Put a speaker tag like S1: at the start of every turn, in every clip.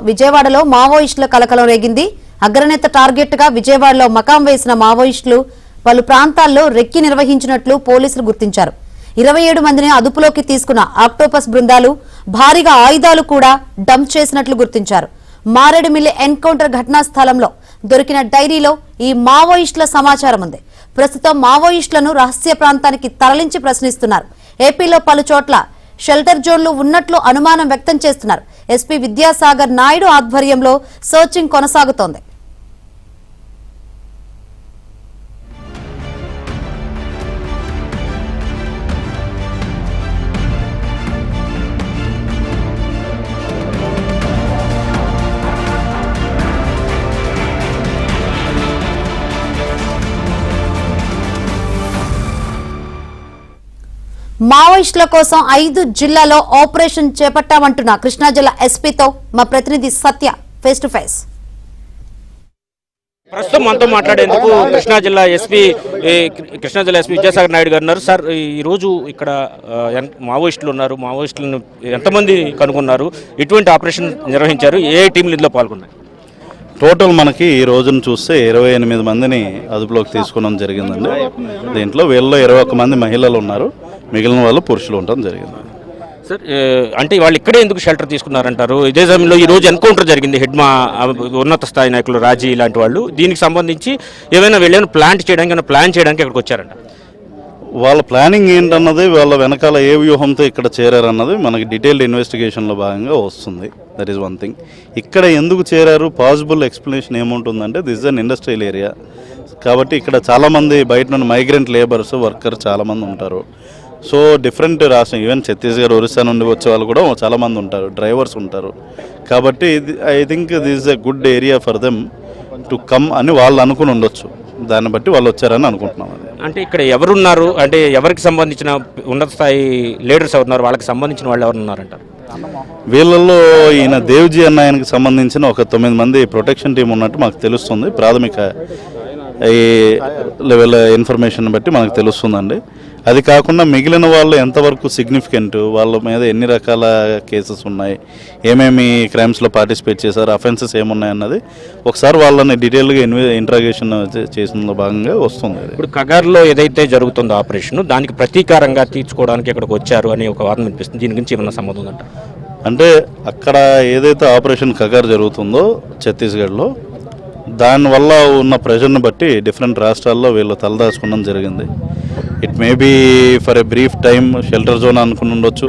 S1: విజయవాడలో మావోయిస్టుల కలకలం రేగింది. అగ్రనేత టార్గెట్ గా విజయవాడలో మకాం వేసిన మావోయిస్టులు పలు ప్రాంతాల్లో రెక్కి నిర్వహించినట్లు పోలీసులు గుర్తించారు. 27 మందిని అదుపులోకి తీసుకున్న ఆక్టోపస్ బృందాలు భారీగా ఆయుధాలు కూడా డంప్ చేసినట్లు గుర్తించారు. మారేడుమిల్లి ఎన్కౌంటర్ ఘటనా స్థలంలో దొరికిన డైరీలో ఈ మావోయిస్టుల సమాచారం ఉంది. ప్రస్తుతం మావోయిస్టులను రహస్య ప్రాంతానికి తరలించి ప్రశ్నిస్తున్నారు. ఏపీలో పలు చోట్ల షెల్టర్ జోన్లు ఉన్నట్లు అనుమానం వ్యక్తం చేస్తున్నారు. ఎస్పీ విద్యాసాగర్ నాయుడు ఆధ్వర్యంలో సర్చింగ్ కొనసాగుతోంది. మావోయిస్టుల కోసం 5 జిల్లాలో ఆపరేషన్ చేపట్టామంటున్న కృష్ణా జిల్లా ఎస్పీతో మా ప్రతినిధి సత్య ఫేస్ టు ఫేస్.
S2: ప్రస్తుతం మనతో మాట్లాడేందుకు కృష్ణా జిల్లా ఎస్పీ విద్యాసాగర్ నాయుడు గారు ఉన్నారు. సార్, ఈ రోజు ఇక్కడ మావోయిస్టులు ఉన్నారు. మావోయిస్టులను ఎంతమంది కనుగొన్నారు? ఎటువంటి ఆపరేషన్ నిర్వహించారు? ఏ టీంలు ఇందులో పాల్గొన్నాయి?
S3: టోటల్ మనకి ఈ రోజును చూస్తే 28 మందిని అదుపులోకి తీసుకోవడం జరిగిందండి. దీంట్లో వీళ్ళలో 21 మంది మహిళలు ఉన్నారు, మిగిలిన వాళ్ళు పురుషులు ఉండడం జరిగింది.
S2: సార్, అంటే వాళ్ళు ఇక్కడే ఎందుకు షెల్టర్ తీసుకున్నారంటారు? ఇదే సమయంలో ఈ రోజు ఎన్కౌంటర్ జరిగింది. హెడ్మా ఉన్నత స్థాయి నాయకులు రాజీ ఇలాంటి వాళ్ళు దీనికి సంబంధించి ఏమైనా వీళ్ళని ప్లాన్ చేయడానికి ఇక్కడికి వచ్చారంట.
S3: వాళ్ళ ప్లానింగ్ ఏంటన్నది, వాళ్ళ వెనకాల ఏ వ్యూహంతో ఇక్కడ చేరారన్నది మనకి డీటెయిల్డ్ ఇన్వెస్టిగేషన్లో భాగంగా వస్తుంది. That is one thing. ఇక్కడ ఎందుకు చేరారు, పాసిబుల్ ఎక్స్ప్లెనేషన్ ఏముంటుందంటే, this is an industrial area కాబట్టి ఇక్కడ చాలామంది బయట నుండి మైగ్రెంట్ లేబర్స్ వర్కర్ చాలామంది ఉంటారు. సో డిఫరెంట్ రాష్ట్రం, ఈవెన్ ఛత్తీస్గఢ్, ఒరిస్సా నుండి వచ్చే వాళ్ళు కూడా చాలామంది ఉంటారు, డ్రైవర్స్ ఉంటారు. కాబట్టి I think this is a good area for them to come అని వాళ్ళు అనుకుని ఉండొచ్చు. దాన్ని బట్టి వాళ్ళు వచ్చారని అనుకుంటున్నాం.
S2: అంటే ఇక్కడ ఎవరున్నారు, అంటే ఎవరికి సంబంధించిన ఉన్నత స్థాయి లీడర్స్ ఎవరున్నారు, వాళ్ళకి సంబంధించిన వాళ్ళు ఎవరున్నారంటారు?
S3: వీళ్ళల్లో ఈయన దేవ్జీ అన్న ఆయనకి సంబంధించిన ఒక 9 మంది ప్రొటెక్షన్ టీం ఉన్నట్టు మాకు తెలుస్తుంది. ప్రాథమిక ఈ లెవెల్ ఇన్ఫర్మేషన్ బట్టి మనకు తెలుస్తుందండి. అది కాకుండా మిగిలిన వాళ్ళు ఎంతవరకు సిగ్నిఫికెంట్, వాళ్ళ మీద ఎన్ని రకాల కేసెస్ ఉన్నాయి, ఏమేమి క్రైమ్స్లో పార్టిసిపేట్ చేశారు, అఫెన్సెస్ ఏమున్నాయి అన్నది ఒకసారి వాళ్ళని డీటెయిల్గా ఇంట్రాగేషన్ చేసిన భాగంగా వస్తుంది.
S2: ఇప్పుడు కగార్లో ఏదైతే జరుగుతుందో ఆపరేషన్, దానికి ప్రతీకారంగా తీర్చుకోవడానికి ఇక్కడికి వచ్చారు అని ఒక వాదన వినిపిస్తుంది. దీని గురించి ఏమన్నా సంబంధం ఉందంట?
S3: అంటే అక్కడ ఏదైతే ఆపరేషన్ కగార్ జరుగుతుందో ఛత్తీస్గఢ్లో, దానివల్ల ఉన్న ప్రెషర్ని బట్టి డిఫరెంట్ రాష్ట్రాల్లో వీళ్ళు తలదాచుకోవడం జరిగింది. It may be for a brief time shelter zone అనుకుని ఉండొచ్చు,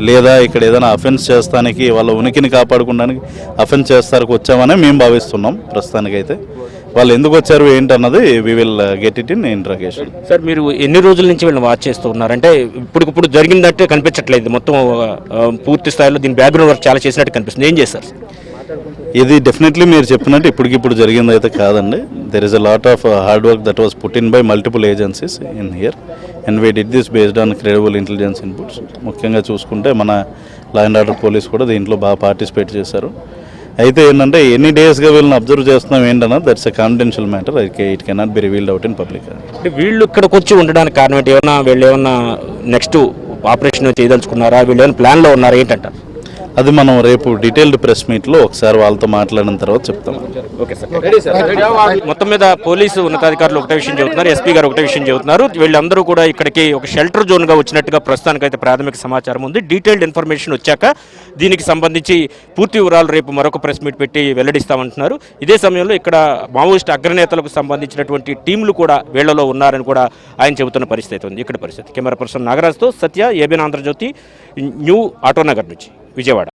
S3: లేదా ఇక్కడ ఏదైనా అఫెన్స్ చేస్తానికి, వాళ్ళ ఉనికిని కాపాడుకోవడానికి అఫెన్స్ చేస్తానికి వచ్చామని మేము భావిస్తున్నాం. ప్రస్తుతానికైతే వాళ్ళు ఎందుకు వచ్చారు ఏంటన్నది we will get it in interrogation.
S2: Sir, మీరు ఎన్ని రోజుల నుంచి వీళ్ళని వాచ్ చేస్తూ ఉన్నారంటే ఇప్పుడు జరిగిందంటే కనిపించట్లేదు, మొత్తం పూర్తి స్థాయిలో దీని బ్యాక్గ్రౌండ్ వర్క్ చాలా చేసినట్టు కనిపిస్తుంది. ఏం చేస్తారు?
S3: ఇది డెఫినెట్లీ మీరు చెప్పినట్టు ఇప్పటికిప్పుడు జరిగింది అయితే కాదండి. There is a lot of hard work that was put in by multiple agencies in here and we did this based on credible intelligence inputs. ముఖ్యంగా చూసుకుంటే మన లా అండ్ ఆర్డర్ పోలీస్ కూడా దీంట్లో బాగా పార్టిసిపేట్ చేశారు. అయితే ఏంటంటే ఎన్ని డేస్గా వీళ్ళని అబ్జర్వ్ చేస్తున్నాం ఏంటన్నా, that's a confidential matter. It cannot be revealed out in public.
S2: అంటే వీళ్ళు ఇక్కడికి వచ్చి ఉండడానికి కారణం ఏంటి? వీళ్ళు ఏమన్నా నెక్స్ట్ ఆపరేషన్ చేయదలుచుకున్నారా, వీళ్ళు ఏమైనా ప్లాన్లో ఉన్నారా ఏంటంటారు?
S3: అది మనం రేపు డీటెయిల్డ్ ప్రెస్ మీట్లో ఒకసారి వాళ్ళతో మాట్లాడిన తర్వాత చెప్తాం.
S2: Okay sir. మొత్తం మీద పోలీసు ఉన్నతాధికారులు ఒకటే విషయం చెబుతున్నారు, ఎస్పీ గారు ఒకటే విషయం చెబుతున్నారు. వీళ్ళందరూ కూడా ఇక్కడికి ఒక షెల్టర్ జోన్గా వచ్చినట్టుగా ప్రస్తుతానికైతే ప్రాథమిక సమాచారం ఉంది. డీటెయిల్డ్ ఇన్ఫర్మేషన్ వచ్చాక దీనికి సంబంధించి పూర్తి వివరాలు రేపు మరొక ప్రెస్ మీట్ పెట్టి వెల్లడిస్తామంటున్నారు. ఇదే సమయంలో ఇక్కడ మావోయిస్ట్ అగ్రనేతలకు సంబంధించినటువంటి టీంలు కూడా వీళ్లలో ఉన్నారని కూడా ఆయన చెబుతున్న పరిస్థితి ఉంది. ఇక్కడ పరిస్థితి. కెమెరా పర్సన్ నాగరాజ్తో సత్య, ఏబిఎన్ ఆంధ్రజ్యోతి, న్యూ ఆటోనగర్ నుంచి విజయవాడ.